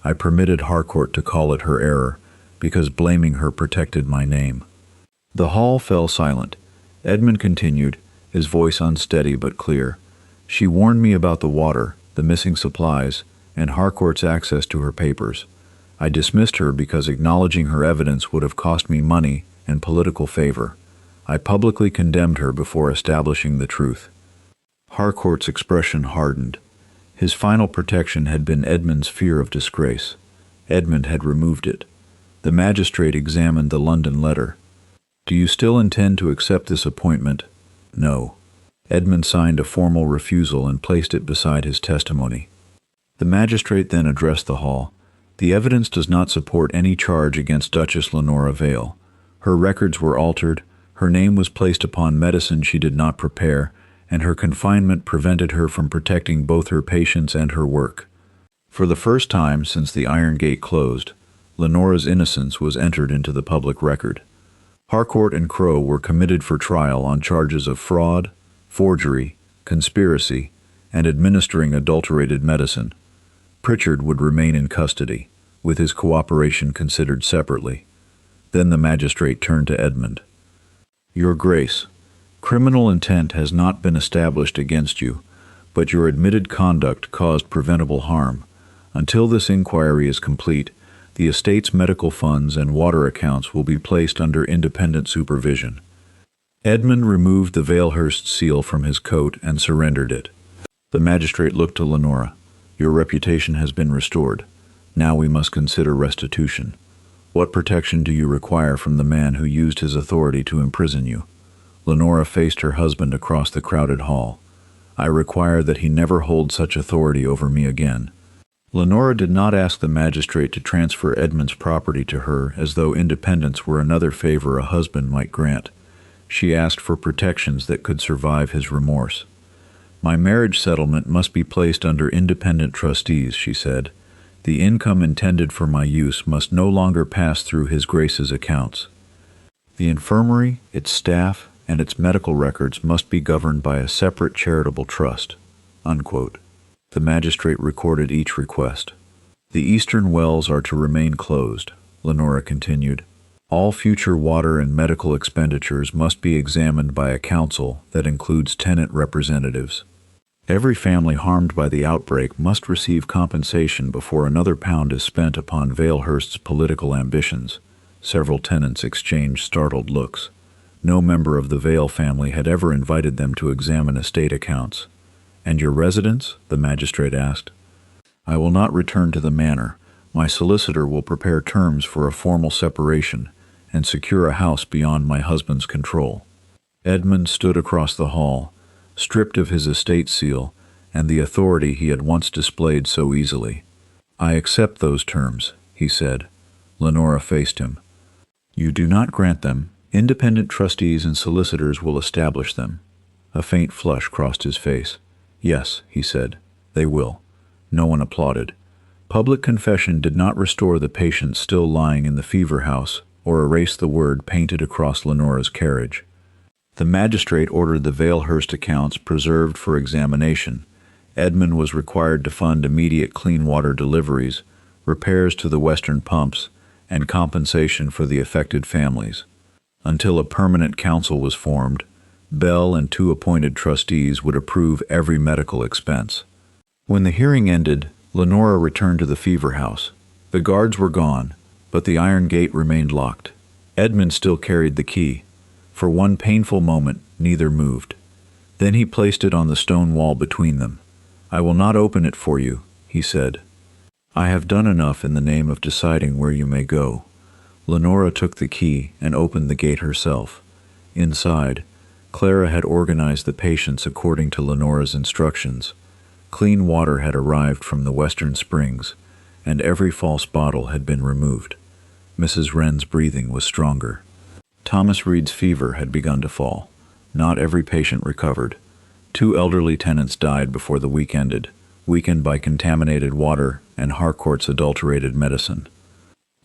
I permitted Harcourt to call it her error, because blaming her protected my name. The hall fell silent. Edmund continued, his voice unsteady but clear. She warned me about the water, the missing supplies, and Harcourt's access to her papers. I dismissed her because acknowledging her evidence would have cost me money and political favor. I publicly condemned her before establishing the truth. Harcourt's expression hardened. His final protection had been Edmund's fear of disgrace. Edmund had removed it. The magistrate examined the London letter. Do you still intend to accept this appointment? No. Edmund signed a formal refusal and placed it beside his testimony. The magistrate then addressed the hall. The evidence does not support any charge against Duchess Lenora Vale. Her records were altered, her name was placed upon medicine she did not prepare, and her confinement prevented her from protecting both her patients and her work. For the first time since the Iron Gate closed, Lenora's innocence was entered into the public record. Harcourt and Crowe were committed for trial on charges of fraud, forgery, conspiracy, and administering adulterated medicine. Pritchard would remain in custody, with his cooperation considered separately. Then the magistrate turned to Edmund. Your Grace, criminal intent has not been established against you, but your admitted conduct caused preventable harm. Until this inquiry is complete, the estate's medical funds and water accounts will be placed under independent supervision. Edmund removed the Valehurst seal from his coat and surrendered it. The magistrate looked to Lenora. Your reputation has been restored. Now we must consider restitution. What protection do you require from the man who used his authority to imprison you? Lenora faced her husband across the crowded hall. I require that he never hold such authority over me again. Lenora did not ask the magistrate to transfer Edmund's property to her as though independence were another favor a husband might grant. She asked for protections that could survive his remorse. My marriage settlement must be placed under independent trustees, she said. The income intended for my use must no longer pass through His Grace's accounts. The infirmary, its staff, and its medical records must be governed by a separate charitable trust." Unquote. The magistrate recorded each request. "The eastern wells are to remain closed," Lenora continued. "All future water and medical expenditures must be examined by a council that includes tenant representatives. Every family harmed by the outbreak must receive compensation before another pound is spent upon Valehurst's political ambitions." Several tenants exchanged startled looks. No member of the Vale family had ever invited them to examine estate accounts. "And your residence?" the magistrate asked. "I will not return to the manor. My solicitor will prepare terms for a formal separation and secure a house beyond my husband's control." Edmund stood across the hall, stripped of his estate seal and the authority he had once displayed so easily. "I accept those terms," he said. Lenora faced him. "You do not grant them. Independent trustees and solicitors will establish them." A faint flush crossed his face. "Yes," he said, "they will." No one applauded. Public confession did not restore the patient still lying in the fever house or erase the word painted across Lenora's carriage. The magistrate ordered the Valehurst accounts preserved for examination. Edmund was required to fund immediate clean water deliveries, repairs to the western pumps, and compensation for the affected families. Until a permanent council was formed, Bell and 2 appointed trustees would approve every medical expense. When the hearing ended, Lenora returned to the fever house. The guards were gone, but the iron gate remained locked. Edmund still carried the key. For one painful moment, neither moved. Then he placed it on the stone wall between them. "I will not open it for you," he said. "I have done enough in the name of deciding where you may go." Lenora took the key and opened the gate herself. Inside, Clara had organized the patients according to Lenora's instructions. Clean water had arrived from the western springs, and every false bottle had been removed. Mrs. Wren's breathing was stronger. Thomas Reed's fever had begun to fall. Not every patient recovered. 2 elderly tenants died before the week ended, weakened by contaminated water and Harcourt's adulterated medicine.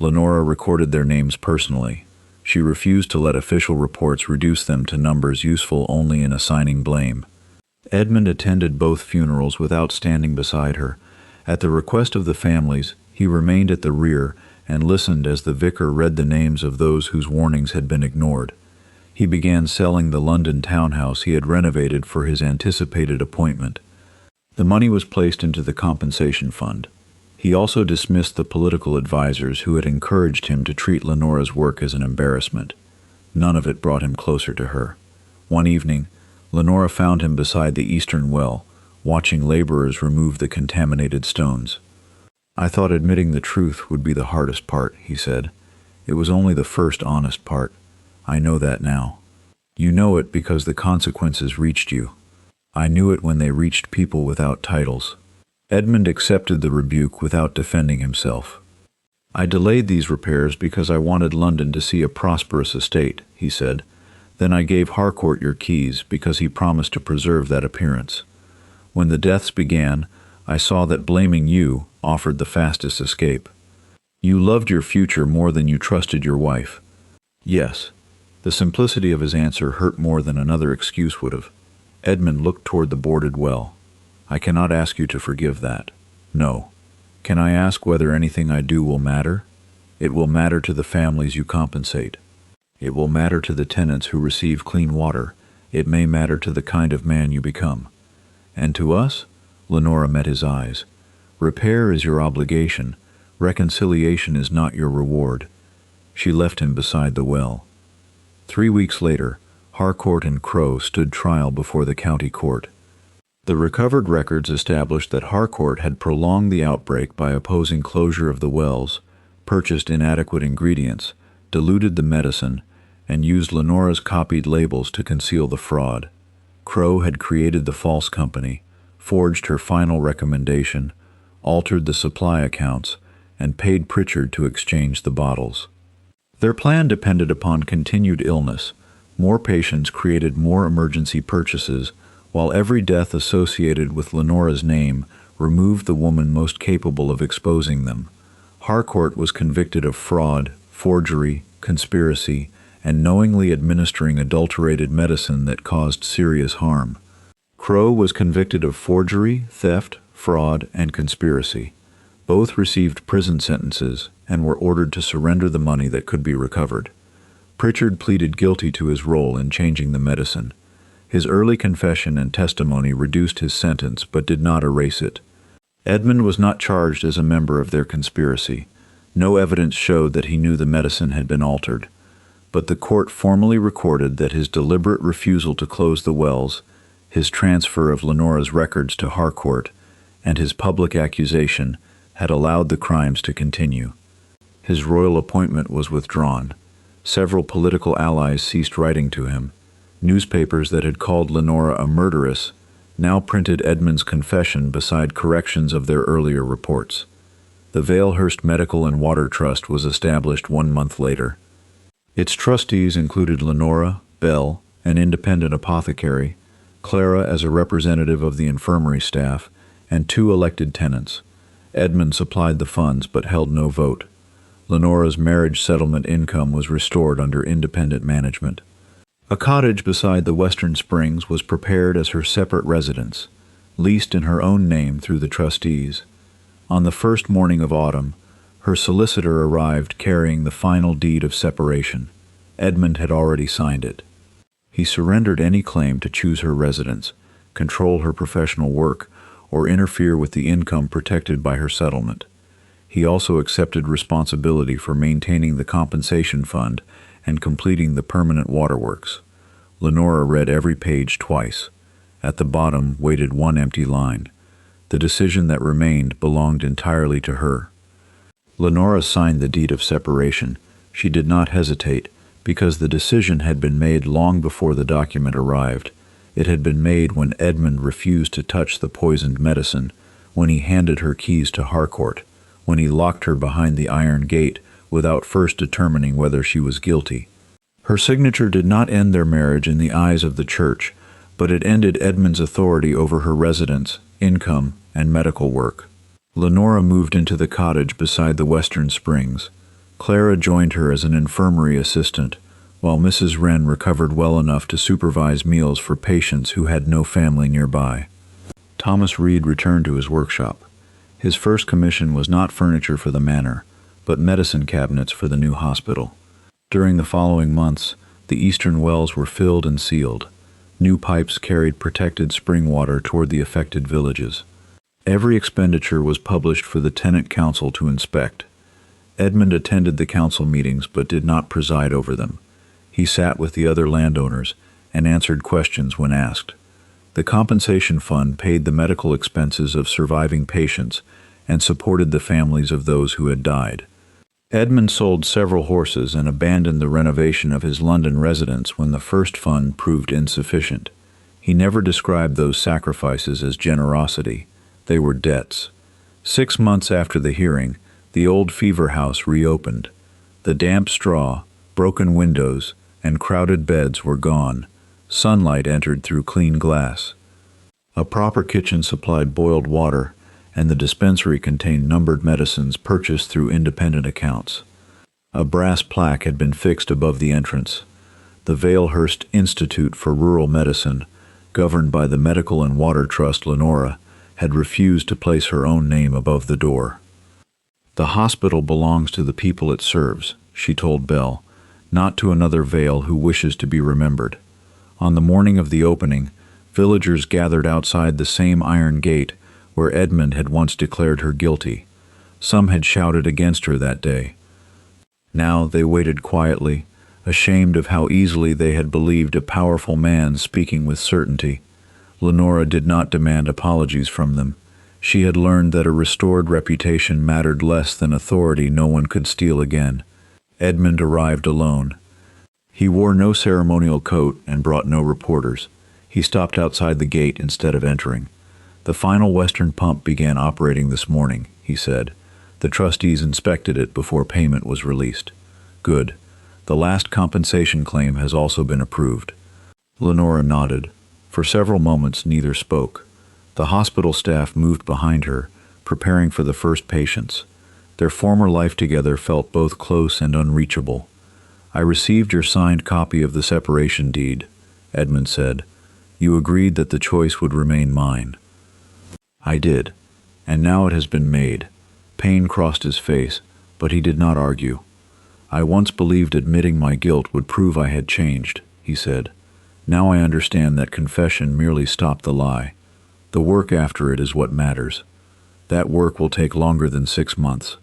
Lenora recorded their names personally. She refused to let official reports reduce them to numbers useful only in assigning blame. Edmund attended both funerals without standing beside her. At the request of the families, he remained at the rear and listened as the vicar read the names of those whose warnings had been ignored. He began selling the London townhouse he had renovated for his anticipated appointment. The money was placed into the compensation fund. He also dismissed the political advisers who had encouraged him to treat Lenora's work as an embarrassment. None of it brought him closer to her. One evening, Lenora found him beside the eastern well, watching laborers remove the contaminated stones. "I thought admitting the truth would be the hardest part," he said. "It was only the first honest part. I know that now. You know it because the consequences reached you. I knew it when they reached people without titles." Edmund accepted the rebuke without defending himself. "I delayed these repairs because I wanted London to see a prosperous estate," he said. "Then I gave Harcourt your keys because he promised to preserve that appearance. When the deaths began, I saw that blaming you offered the fastest escape. You loved your future more than you trusted your wife." "Yes." The simplicity of his answer hurt more than another excuse would have. Edmund looked toward the boarded well. "I cannot ask you to forgive that. No. Can I ask whether anything I do will matter? It will matter to the families you compensate. It will matter to the tenants who receive clean water. It may matter to the kind of man you become. And to us?" Lenora met his eyes. "Repair is your obligation. Reconciliation is not your reward." She left him beside the well. 3 weeks later, Harcourt and Crowe stood trial before the county court. The recovered records established that Harcourt had prolonged the outbreak by opposing closure of the wells, purchased inadequate ingredients, diluted the medicine, and used Lenora's copied labels to conceal the fraud. Crowe had created the false company, forged her final recommendation, altered the supply accounts, and paid Pritchard to exchange the bottles. Their plan depended upon continued illness. More patients created more emergency purchases, while every death associated with Lenora's name removed the woman most capable of exposing them. Harcourt was convicted of fraud, forgery, conspiracy, and knowingly administering adulterated medicine that caused serious harm. Crowe was convicted of forgery, theft, fraud, and conspiracy. Both received prison sentences and were ordered to surrender the money that could be recovered. Pritchard pleaded guilty to his role in changing the medicine. His early confession and testimony reduced his sentence but did not erase it. Edmund was not charged as a member of their conspiracy. No evidence showed that he knew the medicine had been altered. But the court formally recorded that his deliberate refusal to close the wells, his transfer of Lenora's records to Harcourt, and his public accusation had allowed the crimes to continue. His royal appointment was withdrawn. Several political allies ceased writing to him. Newspapers that had called Lenora a murderess now printed Edmund's confession beside corrections of their earlier reports. The Valehurst Medical and Water Trust was established 1 month later. Its trustees included Lenora, Bell, an independent apothecary, Clara as a representative of the infirmary staff, and 2 elected tenants. Edmund supplied the funds but held no vote. Lenora's marriage settlement income was restored under independent management. A cottage beside the Western Springs was prepared as her separate residence, leased in her own name through the trustees. On the first morning of autumn, her solicitor arrived carrying the final deed of separation. Edmund had already signed it. He surrendered any claim to choose her residence, control her professional work, or interfere with the income protected by her settlement. He also accepted responsibility for maintaining the compensation fund and completing the permanent waterworks. Lenora read every page twice. At the bottom waited 1 empty line. The decision that remained belonged entirely to her. Lenora signed the deed of separation. She did not hesitate, because the decision had been made long before the document arrived. It had been made when Edmund refused to touch the poisoned medicine, when he handed her keys to Harcourt, when he locked her behind the iron gate without first determining whether she was guilty. Her signature did not end their marriage in the eyes of the church, but it ended Edmund's authority over her residence, income, and medical work. Lenora moved into the cottage beside the Western Springs. Clara joined her as an infirmary assistant, while Mrs. Wren recovered well enough to supervise meals for patients who had no family nearby. Thomas Reed returned to his workshop. His first commission was not furniture for the manor, but medicine cabinets for the new hospital. During the following months, the eastern wells were filled and sealed. New pipes carried protected spring water toward the affected villages. Every expenditure was published for the tenant council to inspect. Edmund attended the council meetings but did not preside over them. He sat with the other landowners and answered questions when asked. The compensation fund paid the medical expenses of surviving patients and supported the families of those who had died. Edmund sold several horses and abandoned the renovation of his London residence when the first fund proved insufficient. He never described those sacrifices as generosity. They were debts. 6 months after the hearing, the old fever house reopened. The damp straw, broken windows, and crowded beds were gone. Sunlight entered through clean glass. A proper kitchen supplied boiled water, and the dispensary contained numbered medicines purchased through independent accounts. A brass plaque had been fixed above the entrance. The Valehurst Institute for Rural Medicine, governed by the Medical and Water Trust Lenora, had refused to place her own name above the door. "The hospital belongs to the people it serves," she told Belle, "not to another Vale who wishes to be remembered." On the morning of the opening, villagers gathered outside the same iron gate where Edmund had once declared her guilty. Some had shouted against her that day. Now they waited quietly, ashamed of how easily they had believed a powerful man speaking with certainty. Lenora did not demand apologies from them. She had learned that a restored reputation mattered less than authority no one could steal again. Edmund arrived alone. He wore no ceremonial coat and brought no reporters. He stopped outside the gate instead of entering. "The final western pump began operating this morning," he said. "The trustees inspected it before payment was released." "Good. The last compensation claim has also been approved." Lenora nodded. For several moments neither spoke. The hospital staff moved behind her, preparing for the first patients. Their former life together felt both close and unreachable. "I received your signed copy of the separation deed," Edmund said. "You agreed that the choice would remain mine." "I did, and now it has been made." Pain crossed his face, but he did not argue. "I once believed admitting my guilt would prove I had changed," he said. "Now I understand that confession merely stopped the lie. The work after it is what matters. That work will take longer than 6 months."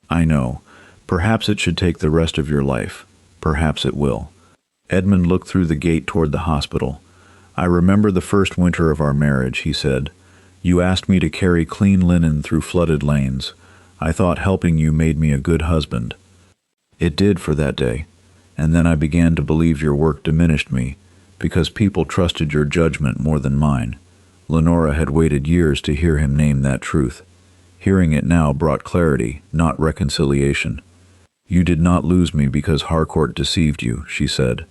"I know. Perhaps it should take the rest of your life. Perhaps it will." Edmund looked through the gate toward the hospital. "I remember the first winter of our marriage," he said. "You asked me to carry clean linen through flooded lanes. I thought helping you made me a good husband. It did for that day, and then I began to believe your work diminished me, because people trusted your judgment more than mine." Lenora had waited years to hear him name that truth. Hearing it now brought clarity, not reconciliation. "You did not lose me because Harcourt deceived you," she said.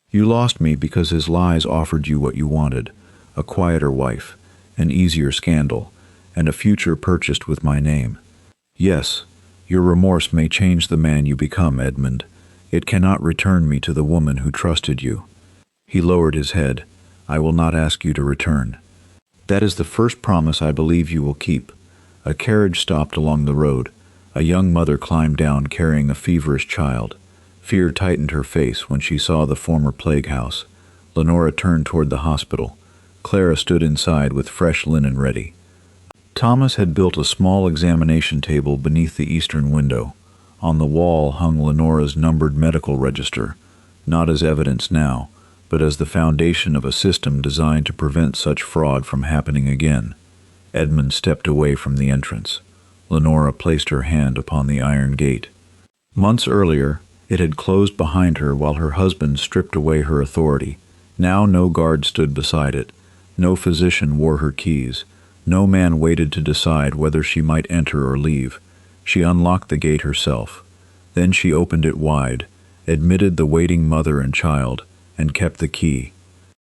"You lost me because his lies offered you what you wanted, a quieter wife, an easier scandal, and a future purchased with my name. Yes, your remorse may change the man you become, Edmund. It cannot return me to the woman who trusted you." He lowered his head. "I will not ask you to return." "That is the first promise I believe you will keep." A carriage stopped along the road. A young mother climbed down carrying a feverish child. Fear tightened her face when she saw the former plague house. Lenora turned toward the hospital. Clara stood inside with fresh linen ready. Thomas had built a small examination table beneath the eastern window. On the wall hung Lenora's numbered medical register, not as evidence now, but as the foundation of a system designed to prevent such fraud from happening again. Edmund stepped away from the entrance. Lenora placed her hand upon the iron gate. Months earlier, it had closed behind her while her husband stripped away her authority. Now no guard stood beside it. No physician wore her keys. No man waited to decide whether she might enter or leave. She unlocked the gate herself. Then she opened it wide, admitted the waiting mother and child, and kept the key.